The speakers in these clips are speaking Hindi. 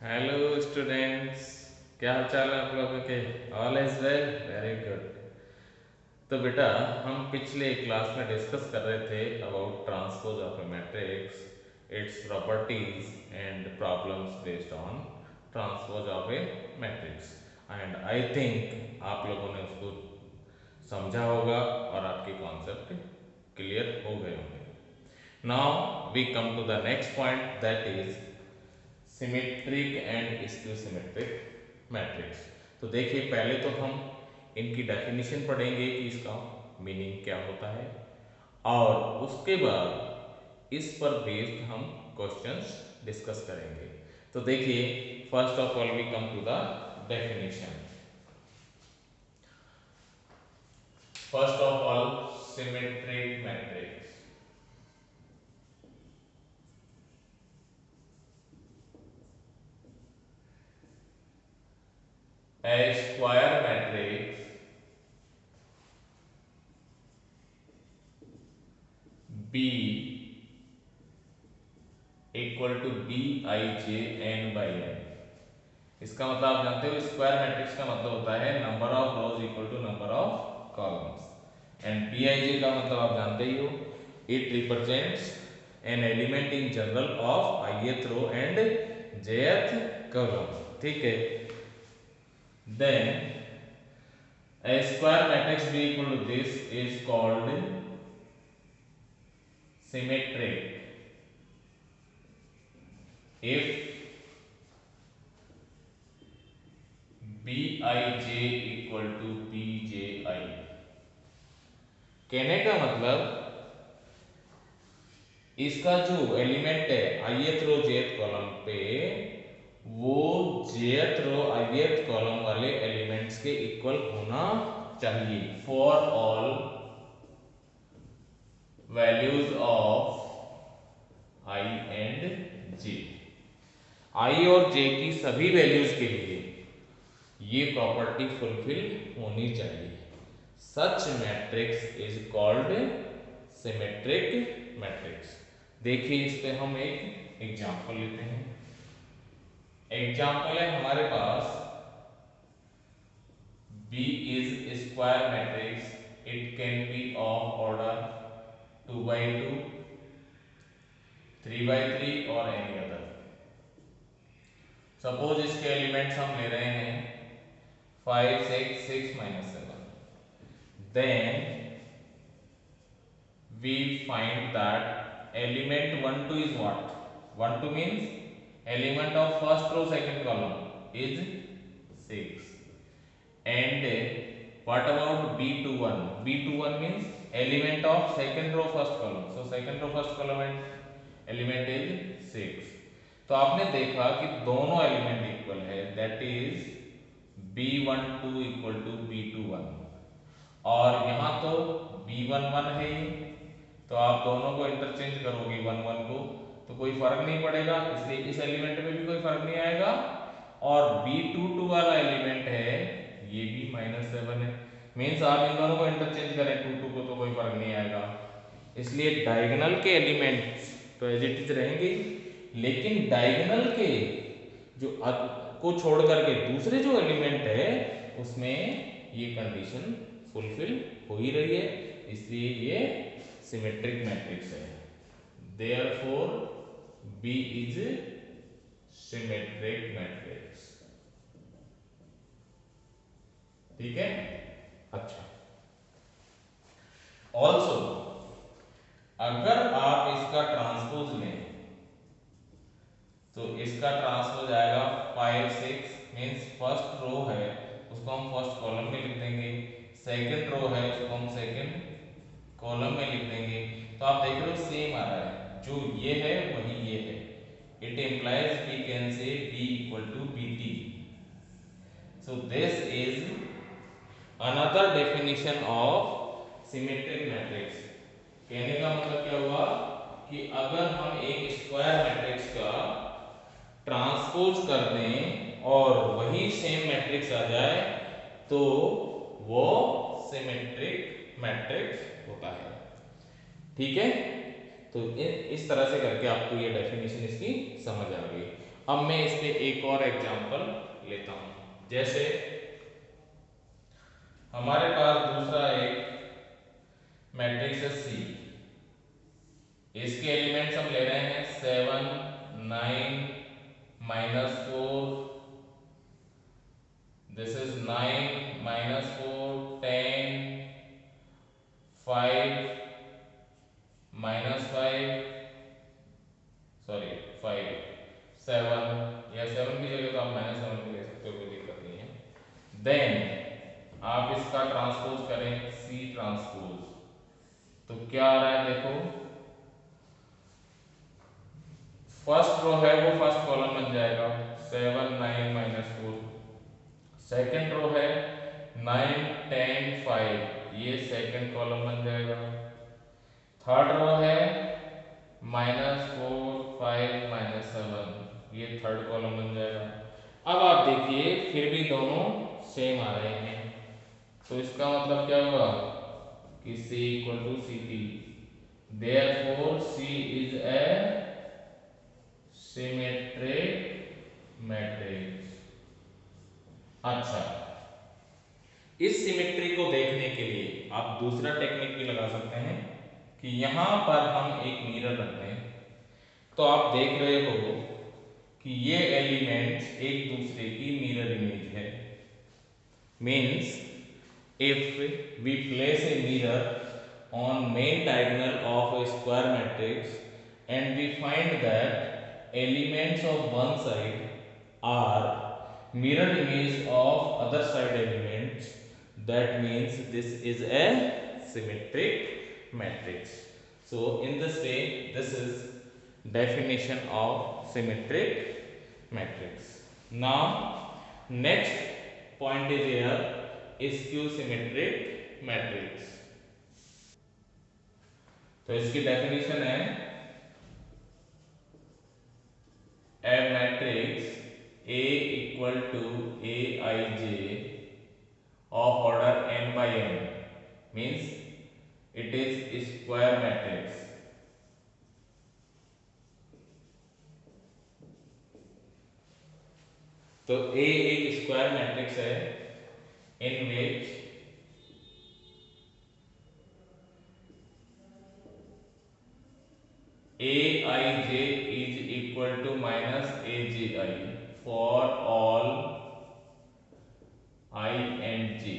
Hello students. क्या हाल चाल है आप लोगों के? All is well, very good. तो बेटा, हम पिछले क्लास में डिस्कस कर रहे थे about transpose of A matrix, its properties and problems based on transpose of A matrix. And I think आप लोगों ने उसको समझा होगा और आपके कॉन्सेप्ट क्लियर हो गए होंगे। Now we come to the next point, that is symmetric and skew symmetric matrix. तो देखिए, पहले तो हम इनकी डेफिनेशन पढ़ेंगे कि इसका मीनिंग क्या होता है, और उसके बाद इस पर बेस्ड हम क्वेश्चंस डिस्कस करेंगे। तो देखिए, first of all we come to the definition. First of all, symmetric matrix. A square matrix B equal to B I J N by N. इसका मतलब आप जानते हो, स्क्वायर मैट्रिक्स का मतलब होता है number of rows equal to number of columns. And B I J का मतलब आप जानते ही हो, it represents an element in general of ith row and jth column. ठीक है। Then a square matrix B equal to this is called symmetric if Bij equal to Bji। कहने का मतलब, इसका जो एलिमेंट है ith रो jth कॉलम पे, वो jth रो ith कॉलम वाले एलिमेंट्स के इक्वल होना चाहिए for all values of i and j। i और j की सभी वैल्यूज के लिए ये प्रॉपर्टी फुलफिल होनी चाहिए। Such matrix is called symmetric matrix. देखिए, इस पे हम एक एग्जांपल लेते हैं। एग्जांपल है हमारे पास B is square matrix, it can be of order 2 by 2, 3 by 3 और any other। सपोज इसके एलिमेंट्स हम ले रहे हैं 5 6 6 minus 7, then we find that element 1 2 is what? 1 2 means element of first row second column is 6, and what about b21? b21 means element of second row first column, so second row first column and element is 6। तो आपने देखा कि दोनों एलिमेंट इक्वल है, that is b12 equal to b21, और यहाँ तो b11 है ये, तो आप दोनों को इंटरचेंज करोगे 1 1 को, तो कोई फर्क नहीं पड़ेगा, इसलिए इस एलिमेंट में भी कोई फर्क नहीं आएगा। और b22 वाला एलिमेंट है, ये भी -7 है, मींस आप इन दोनों को इंटरचेंज करें 2 2 को तो कोई फर्क नहीं आएगा। इसलिए डायगोनल के एलिमेंट्स तो एज इट इज रहेंगे, लेकिन डायगोनल के जो को छोड़ करके दूसरे जो एलिमेंट है उसमें ये कंडीशन फुलफिल हो ही रही है, इसलिए ये सिमेट्रिक मैट्रिक्स है। Therefore B is symmetric matrix. ठीक है। अच्छा, ऑल्सो अगर आप इसका ट्रांसपोज लें तो इसका ट्रांसपोज आएगा 5 6, मींस फर्स्ट रो है उसको हम फर्स्ट कॉलम में लिख देंगे, सेकंड रो है उसको हम सेकंड कॉलम में लिख देंगे। तो आप देख रहे हो सेम आ रहा है, जो ये है वही ये है। It implies we can say B equal to BT। So this is another definition of symmetric matrix. कहने का मतलब क्या हुआ कि अगर हम एक स्क्वायर मैट्रिक्स का ट्रांसपोज कर दें और वही सेम मैट्रिक्स आ जाए तो वो सिमेट्रिक मैट्रिक्स होता है। ठीक है। तो इस तरह से करके आपको ये डेफिनेशन इसकी समझ आ गई। अब मैं इस पे एक और एग्जांपल लेता हूं। जैसे हमारे पास दूसरा एक मैट्रिक्स है सी, इसके एलिमेंट्स हम ले रहे हैं 7 9 -4, दिस इज 9 -4 10 5 -5 सॉरी 5 7, या 7 की जगह तो आप -7 भी ले सकते हो, कोई दिक्कत नहीं है। देन आप इसका ट्रांसपोज करें सी ट्रांसपोज, तो क्या आ रहा है देखो, फर्स्ट रो है वो फर्स्ट कॉलम बन जाएगा 7 9 -4, सेकंड रो है 9 10 5, ये सेकंड कॉलम बन जाएगा, थर्ड रो है -4 5 -7, ये थर्ड कॉलम बन जाएगा। अब आप देखिए फिर भी दोनों सेम आ रहे हैं, तो इसका मतलब क्या होगा कि C equal to C T, therefore C is a symmetric matrix. अच्छा, इस सिमेट्री को देखने के लिए आप दूसरा टेक्निक भी लगा सकते हैं कि यहां पर हम एक मिरर रखते हैं, तो आप देख रहे हो कि ये एलिमेंट्स एक दूसरे की मिरर इमेज है। Means if we place a mirror on main diagonal of a square matrix and we find that elements of one side are mirror image of other side elements, that means this is a symmetric matrix. So in this way, this is definition of symmetric matrix. Now next point is here, skew symmetric matrix। तो इसकी डेफिनेशन है a matrix A equal to Aij of order n by n means it is square matrix। तो A एक स्क्वायर मैट्रिक्स है in which Aij is equal to minus Aj for all I and j।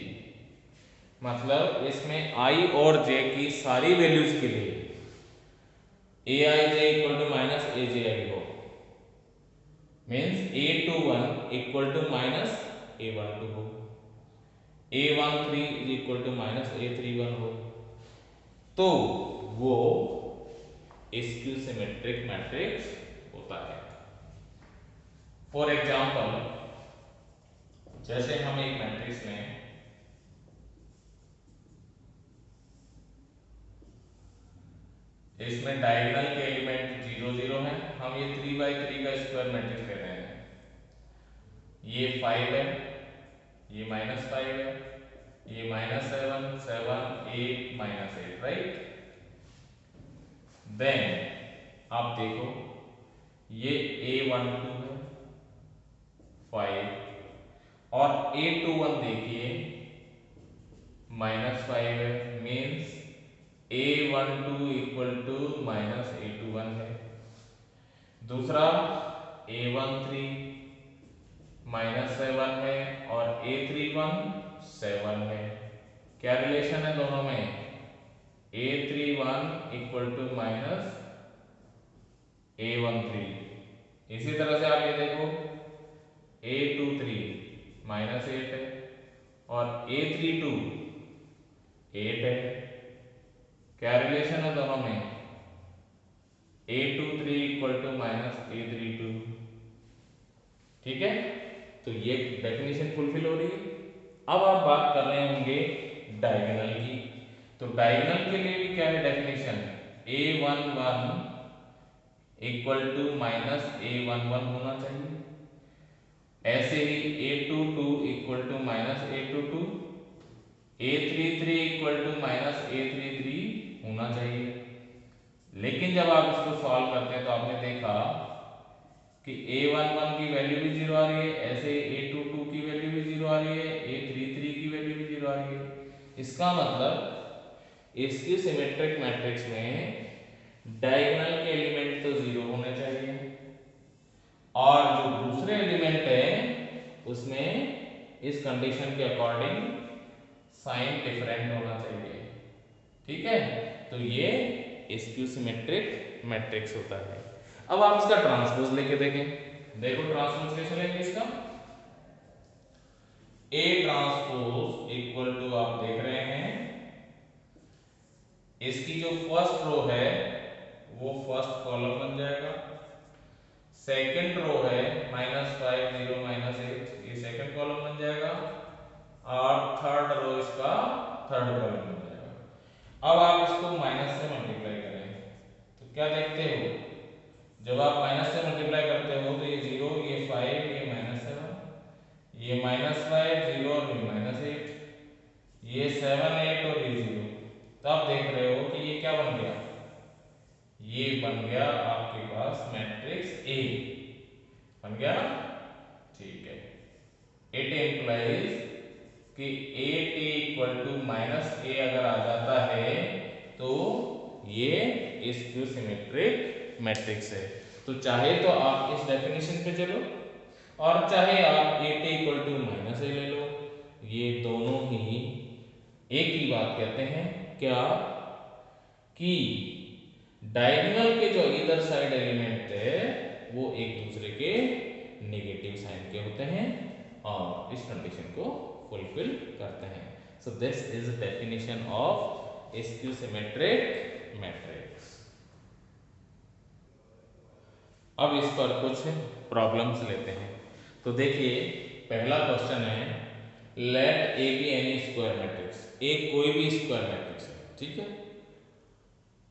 मतलब इसमें I और j की सारी वैल्यूज के लिए Aij equal to minus Aj हो, means A21 equal to minus A12 हो, A13 is equal to minus A31 हो, तो वो स्क्यू सिमेट्रिक मैट्रिक्स होता है। फॉर एग्जाम्पल, जैसे हम एक मैट्रिक्स में इसमें डायगोनल के एलिमेंट 0 0 हैं, हम ये 3 by 3 का स्क्वायर मैट्रिक्स ले रहे हैं, ये 5 है, ये -5 है, ये -7 7 8 -8, राइट। देन आप देखो ये A12 है 5 और A21 देखिए -5 है, means A12 equal to minus A21 है। दूसरा A13 -7 है और A31 7 है। क्या रिलेशन है दोनों में? A31 equal to minus A13। इसी तरह से आप ये देखो A23 -8 है और A32 8 है। क्या रिलेशन है दोनों में? A23 equal to minus A32। ठीक है, तो ये डेफिनेशन फुलफिल हो रही है। अब आप बात कर रहे होंगे डायगोनल की, तो डायगोनल के लिए भी क्या है definition? A11 equal to minus A11 होना चाहिए, ऐसे ही A22 equal to minus A22, A33 equal to minus A33 होना चाहिए। लेकिन जब आप इसको सॉल्व करते हैं तो आपने देखा कि a11 की वैल्यू भी 0 आ रही है, ऐसे a22 की वैल्यू भी 0 आ रही है, a33 की वैल्यू भी 0 आ रही है। इसका मतलब इसकी सिमेट्रिक मैट्रिक्स में डायगोनल के एलिमेंट तो 0 होने चाहिए और जो दूसरे एलिमेंट है उसमें इस कंडीशन के अकॉर्डिंग साइन डिफरेंट होना चाहिए। ठीक है, तो ये स्क्यू सिमेट्रिक मैट्रिक्स होता है। अब आप इसका ट्रांसपोज लेके देखें। देखो ट्रांसपोज कैसे लेंगे इसका। A ट्रांसपोज इक्वल टू, आप देख रहे हैं इसकी जो फर्स्ट रो है वो फर्स्ट कॉलम बन जाएगा, सेकंड रो है -5 0 -8 ये सेकंड कॉलम बन जाएगा और थर्ड रो इसका थर्ड कॉलम बन जाएगा। अब आप इसको माइनस से मल्टीप्लाई करें तो क्या देखते हो, जब आप माइनस से मल्टीप्लाई करते हो तो ये 0 ये 5 ये -7 ये -5 0 और ये -8 ये 7 8 और ये 0। तो आप देख रहे हो कि ये क्या बन गया, ये बन गया आपके पास मैट्रिक्स A बन गया ना। ठीक है, इट इंप्लाइज कि AT इक्वल टू -A अगर आ जाता है तो ये स्क्यू सिमेट्रिक मैट्रिक्स है। तो चाहे तो आप इस डेफिनेशन पे चलो और चाहे आप AT इक्वल टू -A ले लो, ये दोनों ही एक ही बात कहते हैं, क्या कि डायगोनल के जो इधर साइड एलिमेंट है वो एक दूसरे के नेगेटिव साइन के होते हैं और इस कंडीशन को फुलफिल करते हैं। सो this is definition of skew symmetric matrix. अब इस पर कुछ प्रॉब्लम्स लेते हैं। तो देखिए पहला क्वेश्चन है, let A B any square matrix, A कोई भी स्क्वायर मैट्रिक्स है, ठीक है,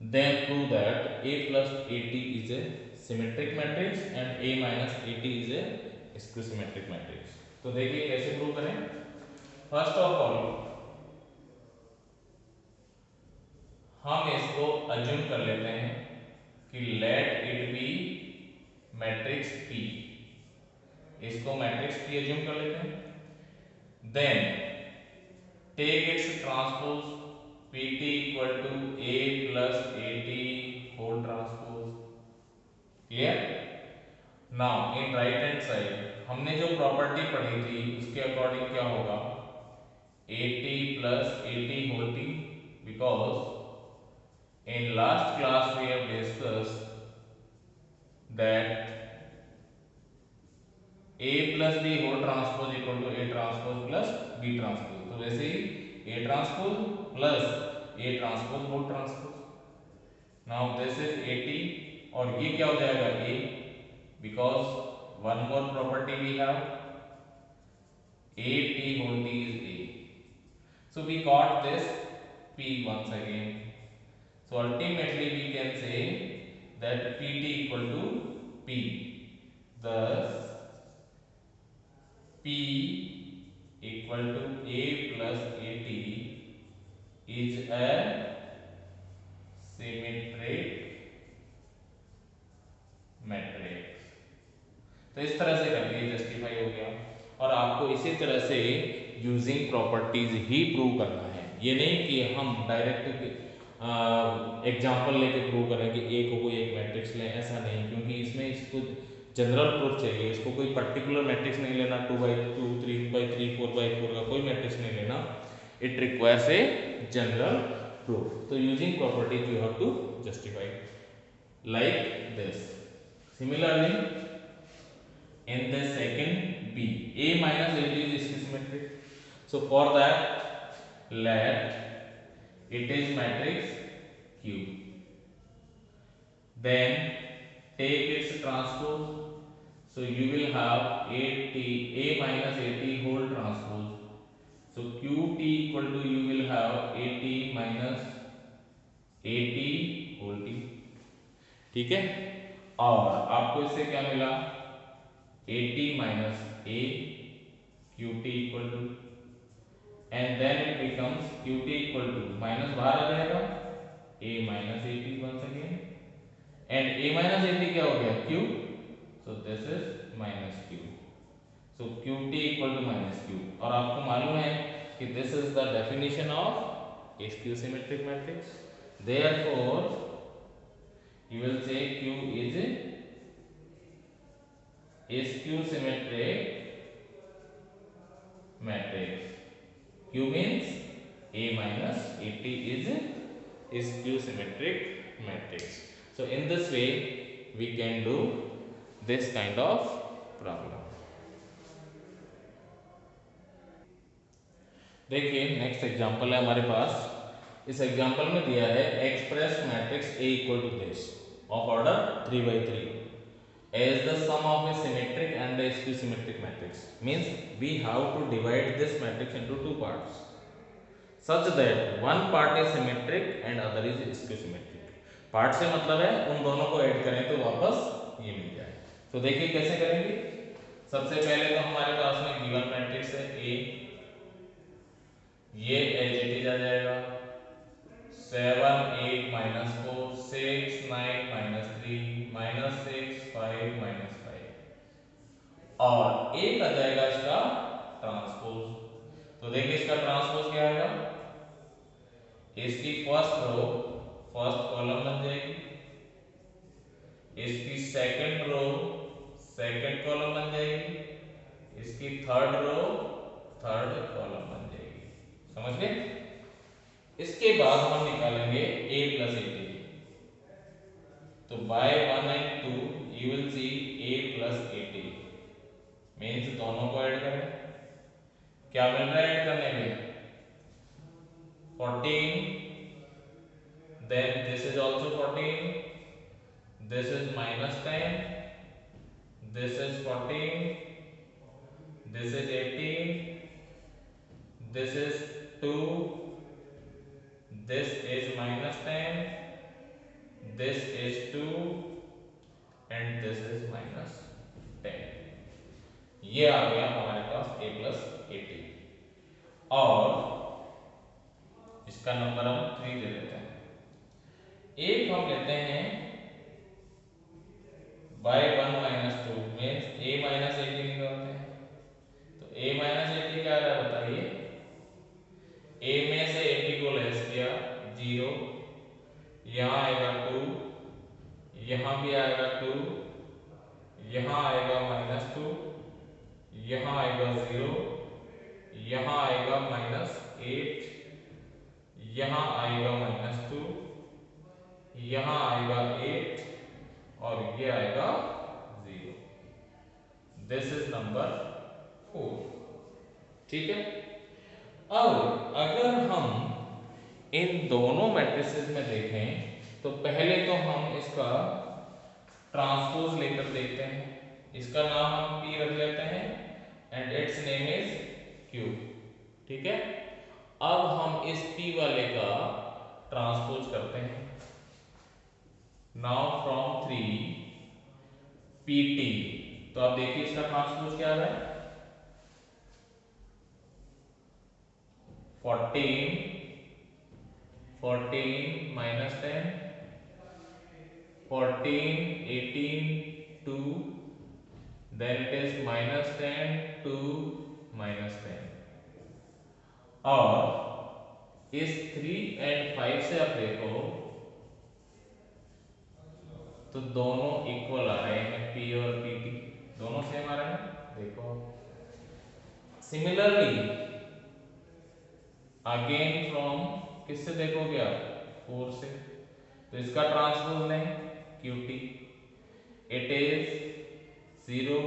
then prove that A plus AT is a symmetric matrix and A minus AT is a skew symmetric matrix। तो देखिए कैसे प्रूव करें। फर्स्ट ऑफ ऑल हम इसको अज्यूम कर लेते हैं कि let it be matrix P, इसको मैट्रिक्स P अज्यूम कर लेते हैं। Then take its transpose PT equal to A plus AT whole transpose। Clear. Now in right hand side हमने जो प्रॉपर्टी पढ़ी थी उसके अकॉर्डिंग क्या होगा, AT plus AT whole T, because in last class we have discussed that A plus B whole transpose equal to A transpose plus B transpose। तो वैसे ही A transpose plus A transpose whole transpose। now this is AT और ये क्या हो जाएगा A, because one more property we have, AT whole T is A। so we got this P once again, so ultimately we can say that PT equal to P, thus P equal to A plus AT is a symmetric matrix. तो इस तरह से करके जस्टिफाई हो गया और आपको इसी तरह से यूजिंग प्रॉपर्टीज ही प्रूव करना है। ये नहीं कि हम डायरेक्ट एग्जांपल लेके प्रूव करें कि ए को कोई एक मैट्रिक्स लें, ऐसा नहीं, क्योंकि इसमें इसको जनरल प्रूफ चाहिए, इसको कोई पर्टिकुलर मैट्रिक्स नहीं लेना, 2/2 3/3 4/4 का कोई मैट्रिक्स नहीं लेना, it requires a general proof। तो using properties you have to justify like this। Similarly in the second B, A minus AT is symmetric, so for that let it is matrix Q, then take its transpose, so you will have AT A minus AT whole transpose, so QT equal to you will have AT minus AT whole T। ठीक है, और आपको इससे क्या मिला, AT minus A QT equal to, and then it becomes QT equal to minus बाहर आ जाएगा A minus AT once again, and A minus AT क्या हो गया Q, so this Q T equal to minus Q, और आपको मालूम है कि this is the definition of a skew symmetric matrix. Therefore you will say Q is a skew symmetric matrix. Q means A minus AT is a skew symmetric matrix. So in this way we can do this kind of problem. देखिए नेक्स्ट एग्जांपल है हमारे पास। इस एग्जांपल में दिया है express matrix A equal to this of order 3 by 3 as the sum of a symmetric and a skew symmetric matrix. Means we have to divide this matrix into two parts such that one part is symmetric and other is skew symmetric. Part से मतलब है उन दोनों को ऐड करें तो वापस ये मिल जाए। तो देखिए कैसे करेंगे। सबसे पहले तो हमारे पास में गिवन मैट्रिक्स है A, ये एज इट इज आ जाएगा 7 8 माइनस 4 6 9 माइनस 3 माइनस 6 5 माइनस 5, और एक आ जाएगा इसका ट्रांसपोज। तो देखिए इसका ट्रांसपोज क्या आएगा, इसकी फर्स्ट रो फर्स्ट कॉलम बन जाएगी, इसकी सेकंड रो सेकंड कॉलम बन जाएगी, इसकी थर्ड रो थर्ड कॉलम बन जाएगी। समझ गए। इसके बाद हम निकालेंगे a प्लस ए टी। तो by 1 and 2 you will see a plus A T means दोनों को ऐड करें। क्या मिल रहा है ऐड करने में 14, then this is also 14, this is minus 10, this is 14, this is 18, this is 2, this is minus 10, this is 2 and this is minus 10। ये आ गया हमारे पास a प्लस ए टी, और इसका नंबर हम 3 दे देते हैं। एक हम लेते हैं by 1 minus 2 means a minus A T निकालते हैं। तो a माइनस ए टी क्या आ रहा है बताइए। a में से 80 को लेस किया 0, यहाँ आएगा 2, यहाँ भी आएगा 2, यहाँ आएगा माइनस 2, यहाँ आएगा 0, यहाँ आएगा माइनस 8, यहाँ आएगा माइनस 2, यहाँ आएगा 8 और ये आएगा 0। This is number 4। ठीक है। अब अगर हम इन दोनों मैट्रिसेस में देखें तो पहले तो हम इसका ट्रांसपोज लेकर देखते हैं। इसका नाम हम P रख लेते हैं and it's name is Q। ठीक है। अब हम इस P वाले का ट्रांसपोज करते हैं। नाउ फ्रॉम 3 PT, तो आप देखिए इसका ट्रांसपोज क्या है 14 14 minus 10, 14 18 2, then it is minus 10 2 minus 10, और इस 3 and 5 से आप देखो तो दोनों इक्वल आ रहे हैं, P और PT दोनों सेम आ रहे हैं। देखो सिमिलरली अगेन फ्रॉम किससे देखोगे आप 4 से, तो इसका ट्रांसपोज लें QT, it is 0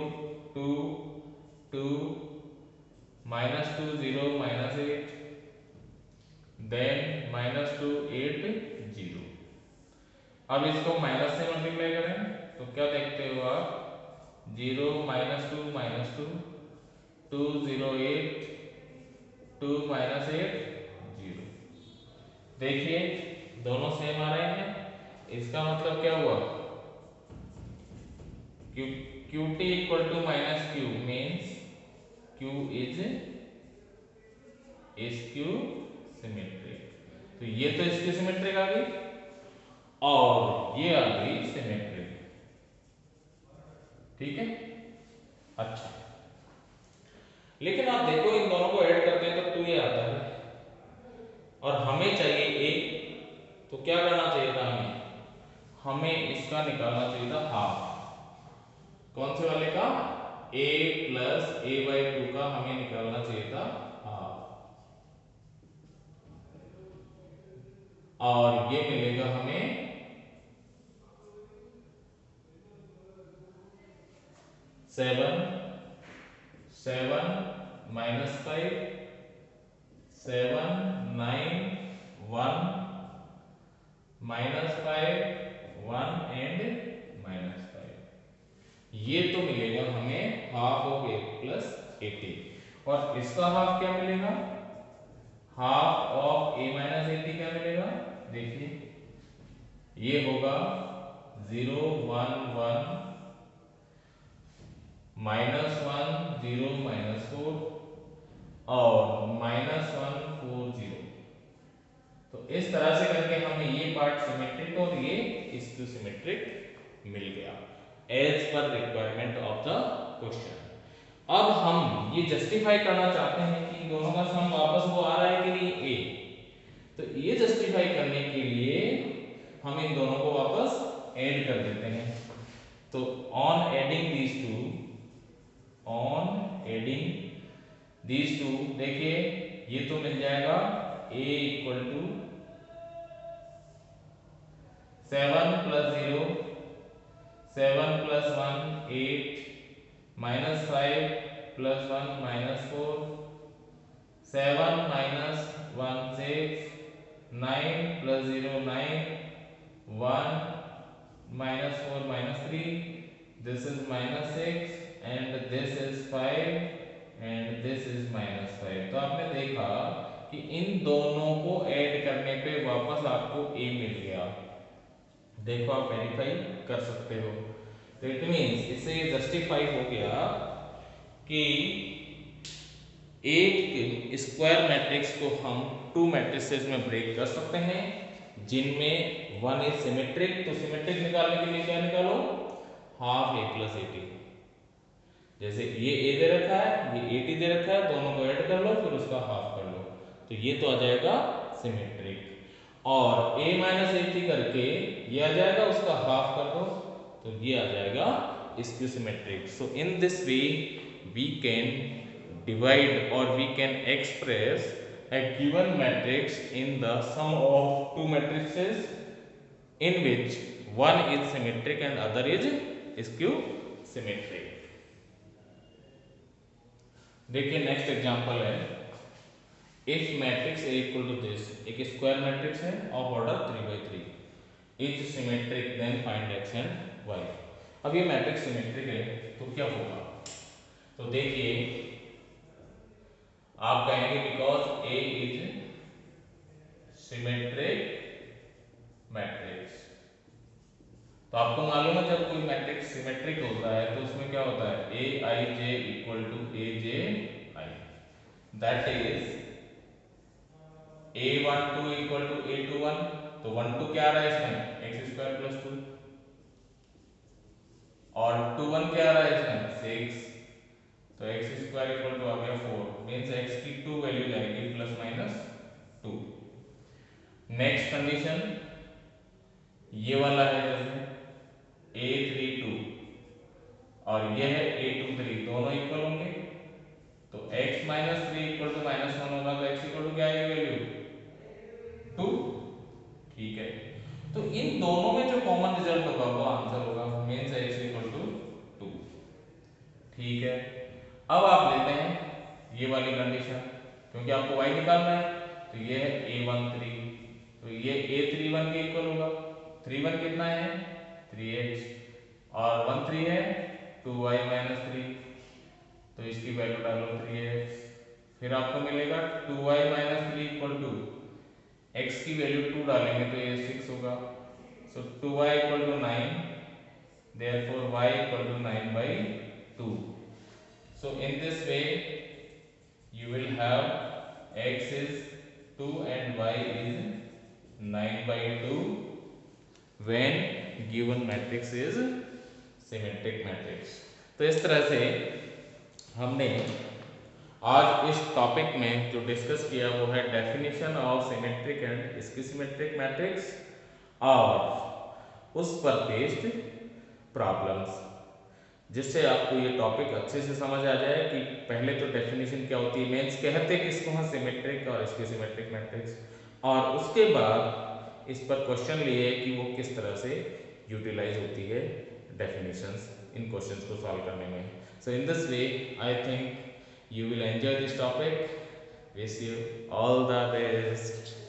2 2 minus 2 0 minus 8, then minus 2 8 0। अब इसको माइनस से मल्टीप्लाई करें तो क्या देखते हो आप 0 माइनस 2 माइनस 2 2 0 8 2 माइनस 8 0। देखिए दोनों सेम आ रहे हैं। इसका मतलब क्या हुआ QT equal to minus Q means Q is skew symmetric. तो ये तो स्क्यू सिमेट्रिक आ गई और ये आ गई सिमेट्रिक। ठीक है। अच्छा लेकिन आप देखो इन दोनों को ऐड करते हैं तो 2 ये आता है और हमें चाहिए a, तो क्या करना चाहिए था हमें इसका निकालना चाहिए था हाफ। कौन से वाले का? a प्लस a/2 का हमें निकालना चाहिए था हाफ, और ये मिलेगा हमें 7 -5 7 9 1 -5 1 एंड -5। ये तो मिलेगा हमें हाफ ऑफ a प्लस 80, और इसका हाफ क्या मिलेगा? हाफ ऑफ a माइनस 80 क्या मिलेगा? देखिए ये होगा 0 1 1 -1 0 -4 और -1 4 0। तो इस तरह से करके हमें ये पार्ट सिमेट्रिक और ये इसक्यू सिमेट्रिक मिल गया as per requirement of the question. अब हम ये जस्टिफाई करना चाहते हैं कि दोनों का सम वापस वो आ रहा है कि नहीं a, तो ये जस्टिफाई करने के लिए हम इन दोनों को वापस ऐड कर देते हैं। तो ऑन एडिंग दीज टू देखिए ये तो मिल जाएगा a equal to 7 + 0 7 + 1 8 -5 + 1 -4 7 - 1 6 9 + 0 9 1 -4 -3 this is -6 and this is 5 and this is -5। तो आपने देखा कि इन दोनों को ऐड करने पे वापस आपको a मिल गया। देखो आप वेरीफाई कर सकते हो। तो इट मींस इससे ये जस्टिफाई हो गया कि एक स्क्वायर मैट्रिक्स को हम 2 मैट्रिसेस में ब्रेक कर सकते हैं जिनमें 1 इज सिमेट्रिक। तो सिमेट्रिक निकालने के लिए क्या निकालो? Half a plus 80। जैसे ये a दे रखा है, ये 80 दे रखा है, दोनों को ऐड कर लो फिर उसका हाफ कर लो, तो ये तो आ जाएगा सिमेट्रिक। और a माइनस 80 करके ये आ जाएगा, उसका हाफ कर दो तो ये आ जाएगा skew symmetric. So in this way we can divide or we can express a given matrix in the sum of two matrices in which one is symmetric and other is skew symmetric। देखिए नेक्स्ट एग्जांपल है, if matrix A equal to this, एक स्क्वायर मैट्रिक्स है of order 3/3 is symmetric then find x and y। अब ये मैट्रिक्स सिमेट्रिक है तो क्या होगा? तो देखिए आप कहेंगे because A is symmetric matrix. तो आपको मालूम है जब कोई मैट्रिक्स सिमेट्रिक होता है तो उसमें क्या होता है? Aij equal to Aj I, that is A12 equal to A21। तो 12 क्या आ रहा है इसमें? x² + 2, और 21 क्या आ रहा है इसमें? 6। तो x² इक्वल टू आ गया 4, मींस x की 2 वैल्यू जाएगी ±2। नेक्स्ट कंडीशन ये वाला है, जैसे A32 और ये है A23, दोनों इक्वल होंगे तो x - 3 इक्वल टू -1 होगा, तो x इक्वल टू क्या आएगी वैल्यू? 2। ठीक है, तो इन दोनों में जो कॉमन रिजल्ट होगा वो आंसर होगा, मींस x इक्वल टू 2। ठीक है, अब आप लेते हैं ये वाली कंडीशन, क्योंकि आपको y निकालना है, तो ये है A13, तो ये A31 के इक्वल होगा। 31 कितना है? 3x, और 13 है 2y - 3, तो इसकी वैल्यू डालो 3x, फिर आपको मिलेगा 2y - 3 इक्वल टू x की वैल्यू 2 डालेंगे तो ये 6 होगा। So 2y equal to 9, therefore y equal to 9/2। So in this way you will have x is 2 and y is 9/2 when given matrix is symmetric matrix। तो इस तरह से हमने आज इस टॉपिक में जो डिस्कस किया वो है definition of symmetric and skew symmetric matrix और उस पर बेस्ड प्रॉब्लम्स, जिससे आपको ये टॉपिक अच्छे से समझ आ जाए कि पहले तो डेफिनेशन क्या होती है, मेंस कहते किसको हैं, सिमेट्रिक और स्कीसिमेट्रिक मैट्रिक्स, और उसके बाद इस पर क्वेश्चन लिए कि वो किस तरह से यूटिलाइज होती है डेफिनेशंस इन क्वेश्चंस को सॉल्व करने में. So in this way I think you will enjoy this topic. Wish you all the best.